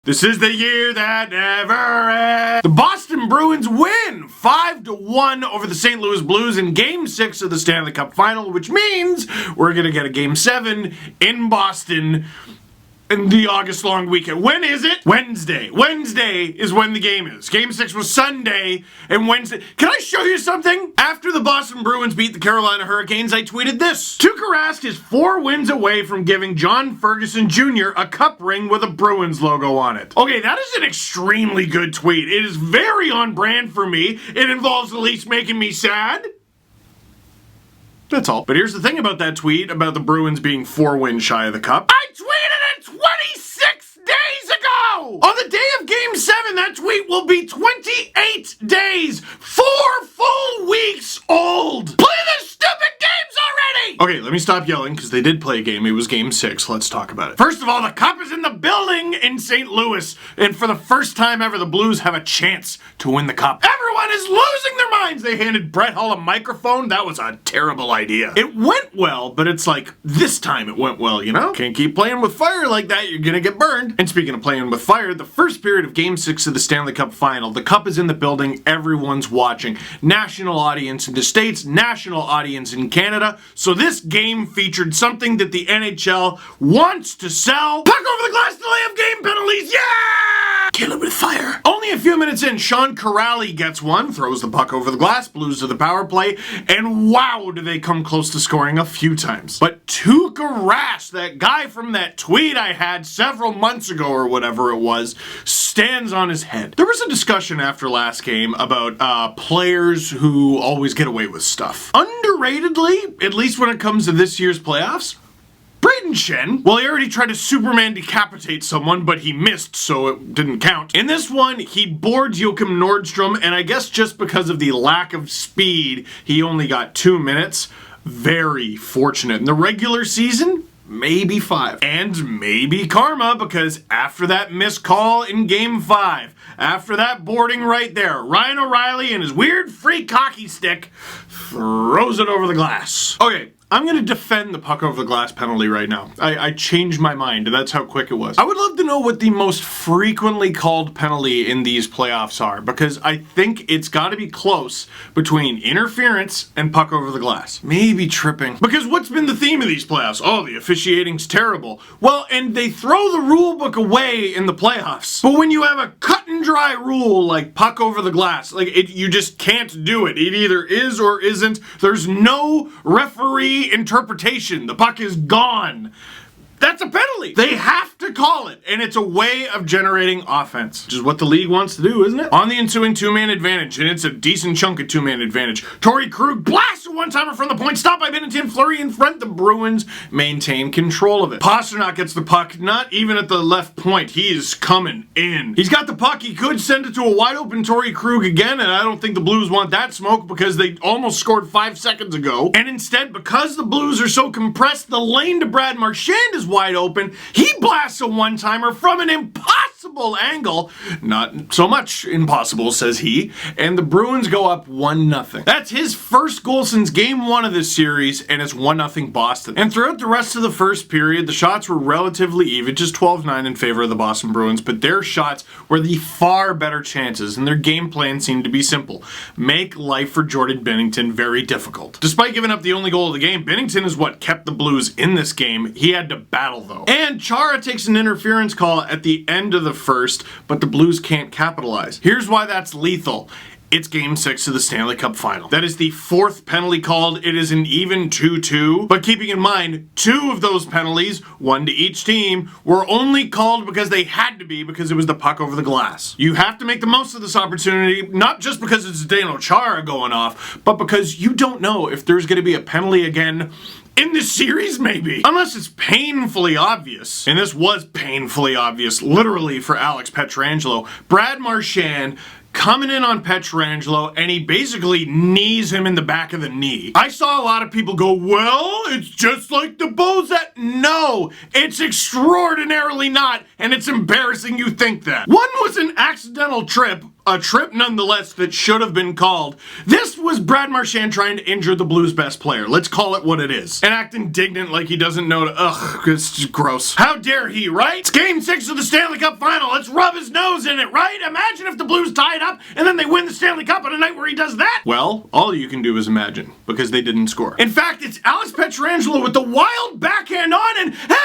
This is the year that never ends. The Boston Bruins win 5-1 over the St. Louis Blues in Game 6 of the Stanley Cup Final, which means we're going to get a Game 7 in Boston in the August long weekend. When is it? Wednesday. Wednesday is when the game is. Game 6 was Sunday, and Wednesday. Can I show you something? After the Boston Bruins beat the Carolina Hurricanes, I tweeted this. Tuukka Rask is 4 wins away from giving John Ferguson Jr. a cup ring with a Bruins logo on it. Okay, that is an extremely good tweet. It is very on brand for me. It involves the Leafs making me sad. That's all. But here's the thing about that tweet, about the Bruins being 4 wins shy of the cup. I tweeted it 26 days ago! On the day of Game 7, that tweet will be 28 days! 4 full weeks old! Play the stupid games already! Okay, let me stop yelling, because they did play a game. It was Game 6. Let's talk about it. First of all, the cup is in the building in St. Louis, and for the first time ever, the Blues have a chance to win the cup. Everyone is losing their minds! They handed Brett Hull a microphone. That was a terrible idea. It went well, but it's like, this time it went well, you know? Can't keep playing with fire like that, you're gonna get burned. And speaking of playing with fire, the first period of Game 6 of the Stanley Cup Final, the cup is in the building, everyone's watching. National audience in the States, national audience in Canada. So this game featured something that the NHL wants to sell. Puck over the glass, delay of game penalties, yeah! Kill it with fire. Only a few minutes in, Sean Corrali gets one, throws the puck over the glass, Blues to the power play, and wow, do they come close to scoring a few times. But Tuukka Rask, that guy from that tweet I had several months ago or whatever it was, stands on his head. There was a discussion after last game about players who always get away with stuff. Underratedly, at least when it comes to this year's playoffs, Brayden Schenn, well, he already tried to Superman decapitate someone, but he missed, so it didn't count. In this one, he boards Joachim Nordstrom, and I guess just because of the lack of speed, he only got 2 minutes. Very fortunate. In the regular season, maybe 5. And maybe karma, because after that missed call in Game 5, after that boarding right there, Ryan O'Reilly and his weird freak hockey stick throws it over the glass. Okay. I'm going to defend the puck over the glass penalty right now. I changed my mind. That's how quick it was. I would love to know what the most frequently called penalty in these playoffs are, because I think it's got to be close between interference and puck over the glass. Maybe tripping. Because what's been the theme of these playoffs? Oh, the officiating's terrible. Well, and they throw the rule book away in the playoffs. But when you have a cut and dry rule like puck over the glass, like you just can't do it. It either is or isn't. There's no referee interpretation. The puck is gone. That's a penalty. They have to call it, and it's a way of generating offense, which is what the league wants to do, isn't it? On the ensuing 2-man advantage, and it's a decent chunk of 2-man advantage, Torrey Krug blasts a one-timer from the point, stopped by Binnington, Fleury in front, the Bruins maintain control of it. Pastrnak gets the puck, not even at the left point, he is coming in. He's got the puck, he could send it to a wide-open Torrey Krug again, and I don't think the Blues want that smoke because they almost scored 5 seconds ago, and instead, because the Blues are so compressed, the lane to Brad Marchand is wide open. He blasts a one-timer from an impossible angle. Not so much impossible, says he. And the Bruins go up 1-0. That's his first goal since Game 1 of this series, and it's 1-0 Boston. And throughout the rest of the first period, the shots were relatively even, just 12-9 in favor of the Boston Bruins, but their shots were the far better chances, and their game plan seemed to be simple. Make life for Jordan Binnington very difficult. Despite giving up the only goal of the game, Binnington is what kept the Blues in this game. He had to battle, though. And Chara takes an interference call at the end of the first, but the Blues can't capitalize. Here's why that's lethal. It's Game 6 of the Stanley Cup Final. That is the 4th penalty called. It is an even 2-2. But keeping in mind, 2 of those penalties, 1 to each team, were only called because they had to be, because it was the puck over the glass. You have to make the most of this opportunity, not just because it's Zdeno Chara going off, but because you don't know if there's going to be a penalty again in this series, maybe. Unless it's painfully obvious. And this was painfully obvious, literally, for Alex Pietrangelo. Brad Marchand coming in on Pietrangelo, and he basically knees him in the back of the knee. I saw a lot of people go, well, it's just like the Bulls that... No, it's extraordinarily not, and it's embarrassing you think that. One was an accidental trip, a trip nonetheless that should have been called. This was Brad Marchand trying to injure the Blues' best player. Let's call it what it is. And act indignant like he doesn't know to... Ugh, it's just gross. How dare he, right? It's Game 6 of the Stanley Cup Final. Let's rub his nose in it, right? Imagine if the Blues tied up and then they win the Stanley Cup on a night where he does that. Well, all you can do is imagine, because they didn't score. In fact, it's Alex Pietrangelo with the wild backhand on and... Hey!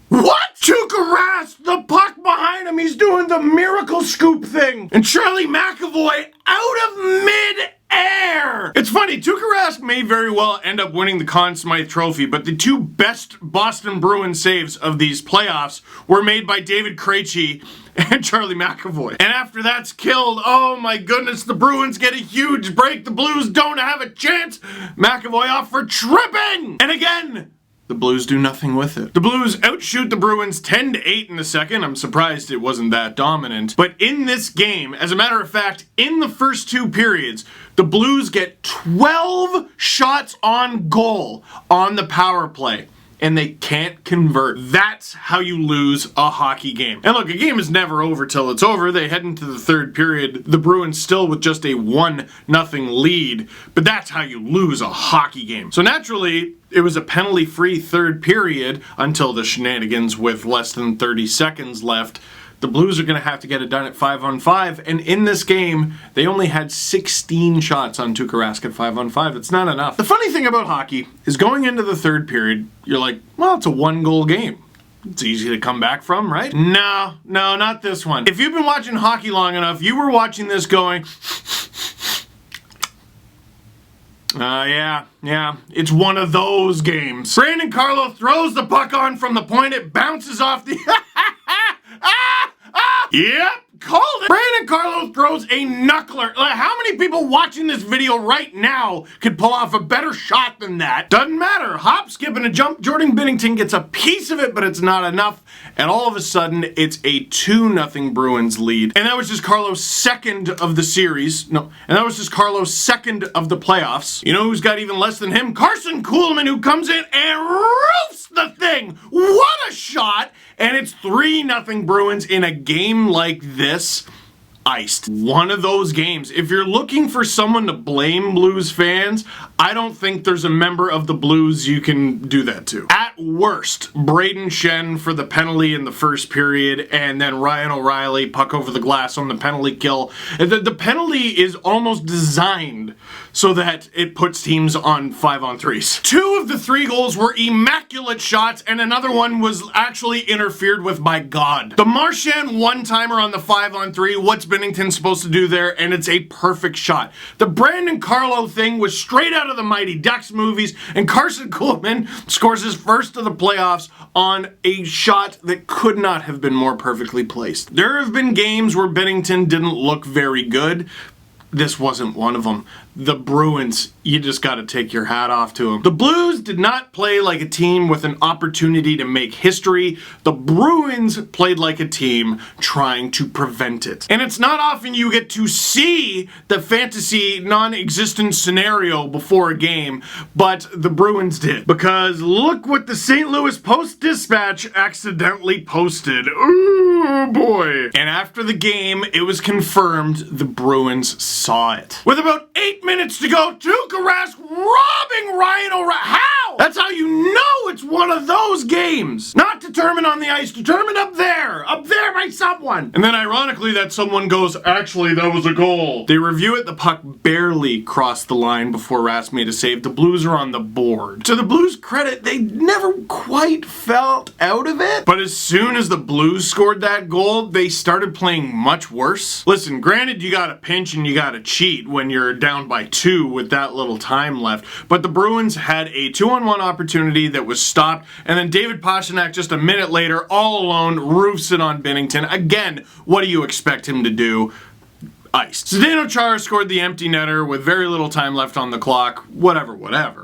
What? Tuukka Rask, the puck behind him, he's doing the miracle scoop thing. And Charlie McAvoy out of mid-air. It's funny, Tuukka Rask may very well end up winning the Conn Smythe Trophy, but the two best Boston Bruins saves of these playoffs were made by David Krejci and Charlie McAvoy. And after that's killed, oh my goodness, the Bruins get a huge break. The Blues don't have a chance. McAvoy off for tripping. And again, the Blues do nothing with it. The Blues outshoot the Bruins 10-8 in the second. I'm surprised it wasn't that dominant. But in this game, as a matter of fact, in the first two periods, the Blues get 12 shots on goal on the power play. And they can't convert. That's how you lose a hockey game. And look, a game is never over till it's over. They head into the third period, the Bruins still with just a 1-0 lead, but that's how you lose a hockey game. So naturally, it was a penalty-free third period until the shenanigans with less than 30 seconds left. The Blues are going to have to get it done at 5-on-5, and in this game, they only had 16 shots on Tuukka Rask at 5-on-5. It's not enough. The funny thing about hockey is going into the third period, you're like, well, it's a one-goal game. It's easy to come back from, right? No, not this one. If you've been watching hockey long enough, you were watching this going... Yeah, it's one of those games. Brandon Carlo throws the puck on from the point, it bounces off the... Yep, called it. Brandon Carlo throws a knuckler. How many people watching this video right now could pull off a better shot than that? Doesn't matter. Hop, skip, and a jump. Jordan Binnington gets a piece of it, but it's not enough. And all of a sudden, it's a 2-0 Bruins lead. And that was just Carlo's second of the series. No, and that was just Carlo's second of the playoffs. You know who's got even less than him? Carson Kuhlman, who comes in and roofs the thing. What a shot! And it's 3-0 Bruins in a game like this. Iced. One of those games. If you're looking for someone to blame Blues fans, I don't think there's a member of the Blues you can do that to. At worst, Braden Shen for the penalty in the first period, and then Ryan O'Reilly, puck over the glass on the penalty kill. The penalty is almost designed so that it puts teams on 5-on-3s. 2 of the 3 goals were immaculate shots, and another one was actually interfered with by God. The Marchand one-timer on the 5-on-3, what's Binnington supposed to do there? And it's a perfect shot. The Brandon Carlo thing was straight out of the Mighty Ducks movies, and Carson Kuhlman scores his first of the playoffs on a shot that could not have been more perfectly placed. There have been games where Binnington didn't look very good. This wasn't one of them. The Bruins, you just got to take your hat off to them. The Blues did not play like a team with an opportunity to make history. The Bruins played like a team trying to prevent it. And it's not often you get to see the fantasy non-existent scenario before a game, but the Bruins did. Because look what the St. Louis Post-Dispatch accidentally posted. Ooh, boy. And after the game, it was confirmed the Bruins saw it. With about 8 minutes to go, Tuukka Rask robbing Ryan O'Reilly. How? That's how you know it's one of those games. Not determined on the ice, determined up there by someone. And then ironically, that someone goes, actually, that was a goal. They review it, the puck barely crossed the line before Rask made a save. The Blues are on the board. To the Blues' credit, they never quite felt out of it. But as soon as the Blues scored that goal, they started playing much worse. Listen, granted, you got to pinch and you got to cheat when you're down by 2 with that little time left. But the Bruins had a 2-on-1 opportunity that was stopped, and then David Pastrnak just a minute later, all alone, roofs it on Binnington. Again, what do you expect him to do? iced. Zdeno Chara scored the empty netter with very little time left on the clock. Whatever.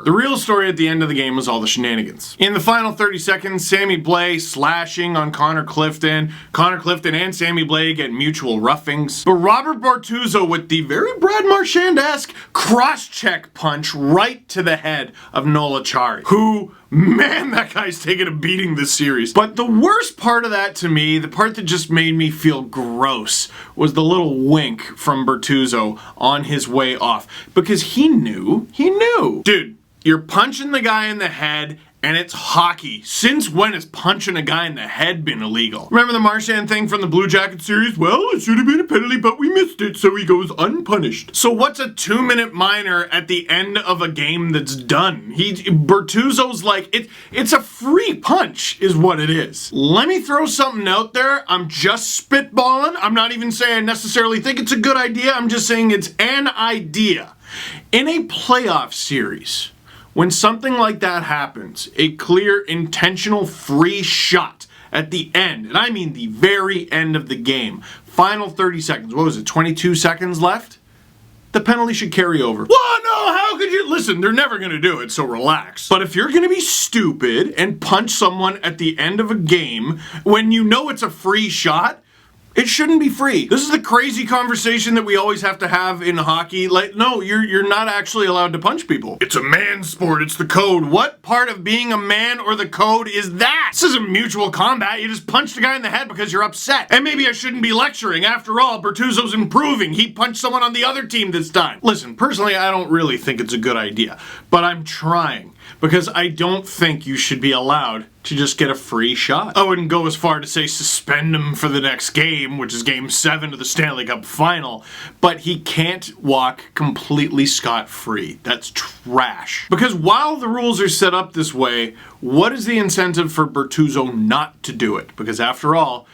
The real story at the end of the game was all the shenanigans. In the final 30 seconds, Sammy Blais slashing on Connor Clifton. Connor Clifton and Sammy Blais get mutual roughings. But Robert Bortuzzo with the very Brad Marchand-esque cross-check punch right to the head of Noel Acciari, who, man, that guy's taken a beating this series. But the worst part of that to me, the part that just made me feel gross, was the little wink from Bortuzzo on his way off. Because he knew. Dude, you're punching the guy in the head, and it's hockey. Since when has punching a guy in the head been illegal? Remember the Marchand thing from the Blue Jacket series? Well, it should have been a penalty, but we missed it, so he goes unpunished. So what's a 2-minute minor at the end of a game that's done? Bertuzzo's like, it's a free punch, is what it is. Let me throw something out there. I'm just spitballing. I'm not even saying I necessarily think it's a good idea. I'm just saying it's an idea. In a playoff series, when something like that happens, a clear, intentional, free shot at the end, and I mean the very end of the game, final 30 seconds, what was it, 22 seconds left? The penalty should carry over. Well, no, how could you? Listen, they're never going to do it, so relax. But if you're going to be stupid and punch someone at the end of a game when you know it's a free shot, it shouldn't be free. This is the crazy conversation that we always have to have in hockey. Like, no, you're not actually allowed to punch people. It's a man sport. It's the code. What part of being a man or the code is that? This isn't mutual combat. You just punch the guy in the head because you're upset. And maybe I shouldn't be lecturing. After all, Bertuzzo's improving. He punched someone on the other team this time. Listen, personally, I don't really think it's a good idea. But I'm trying. Because I don't think you should be allowed to just get a free shot. I wouldn't go as far to say suspend him for the next game, which is Game 7 of the Stanley Cup Final, but he can't walk completely scot-free. That's trash. Because while the rules are set up this way, what is the incentive for Bertuzzo not to do it? Because after all,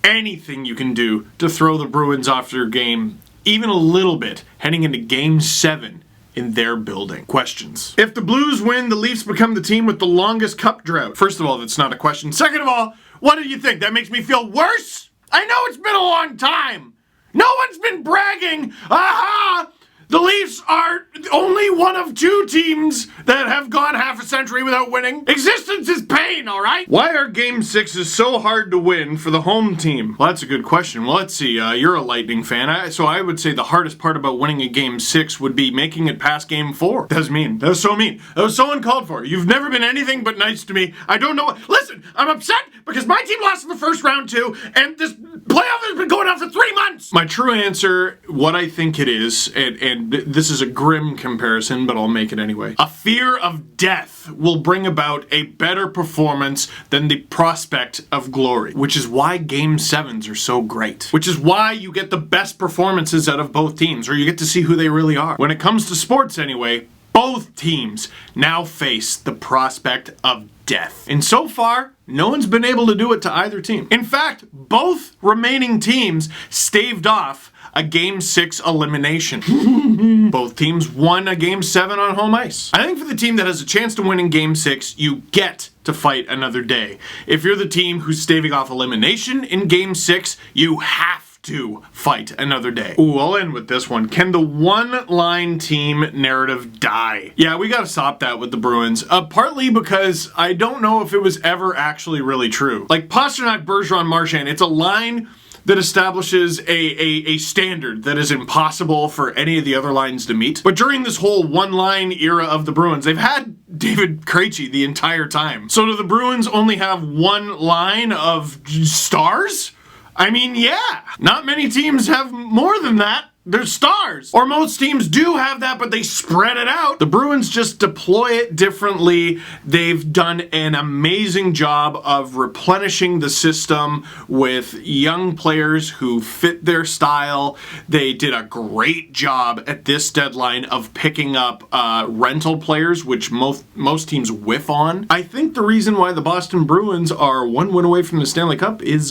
anything you can do to throw the Bruins off their game, even a little bit, heading into Game 7, in their building. Questions. If the Blues win, the Leafs become the team with the longest cup drought. First of all, that's not a question. Second of all, what do you think? That makes me feel worse? I know it's been a long time. No one's been bragging. Aha! The Leafs are only one of 2 teams that have gone half a century without winning. Existence is pain, all right? Why are Game 6s so hard to win for the home team? Well, that's a good question. Well, let's see. You're a Lightning fan, so I would say the hardest part about winning a Game 6 would be making it past Game 4. That's mean. That was so mean. That was so uncalled for. You've never been anything but nice to me. I don't know. Listen, I'm upset because my team lost in the first round too, and this playoff has been going on for 3 months. My true answer, what I think it is, and this is a grim comparison, but I'll make it anyway. A fear of death will bring about a better performance than the prospect of glory, which is why Game 7s are so great. Which is why you get the best performances out of both teams, or you get to see who they really are. When it comes to sports anyway, both teams now face the prospect of death. And so far, no one's been able to do it to either team. In fact, both remaining teams staved off a Game 6 elimination. Both teams won a Game 7 on home ice. I think for the team that has a chance to win in Game 6, you get to fight another day. If you're the team who's staving off elimination in Game 6, you have to fight another day. Ooh, I'll end with this one. Can the one-line team narrative die? Yeah, we gotta stop that with the Bruins. Partly because I don't know if it was ever actually really true. Like Pasternak, Bergeron, Marchand, it's a line that establishes a standard that is impossible for any of the other lines to meet. But during this whole one-line era of the Bruins, they've had David Krejci the entire time. So do the Bruins only have one line of stars? I mean, yeah. Not many teams have more than that. They're stars. Or most teams do have that, but they spread it out. The Bruins just deploy it differently. They've done an amazing job of replenishing the system with young players who fit their style. They did a great job at this deadline of picking up rental players, which most teams whiff on. I think the reason why the Boston Bruins are one win away from the Stanley Cup is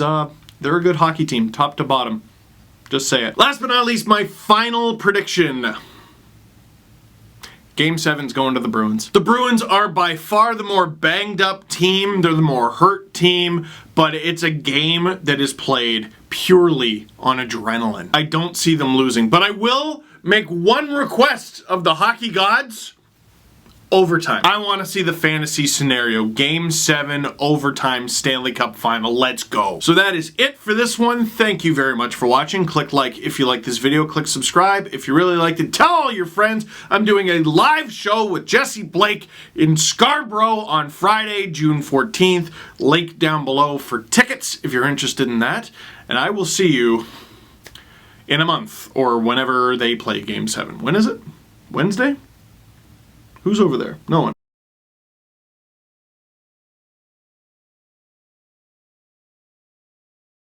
they're a good hockey team, top to bottom. Just say it. Last but not least, my final prediction. Game 7's going to the Bruins. The Bruins are by far the more banged up team. They're the more hurt team, but it's a game that is played purely on adrenaline. I don't see them losing, but I will make one request of the hockey gods. Overtime. I want to see the fantasy scenario. Game 7, overtime, Stanley Cup final. Let's go. So that is it for this one. Thank you very much for watching. Click like if you like this video. Click subscribe if you really liked it. Tell all your friends. I'm doing a live show with Jesse Blake in Scarborough on Friday, June 14th. Link down below for tickets if you're interested in that. And I will see you in a month or whenever they play Game 7. When is it? Wednesday? Who's over there? No one.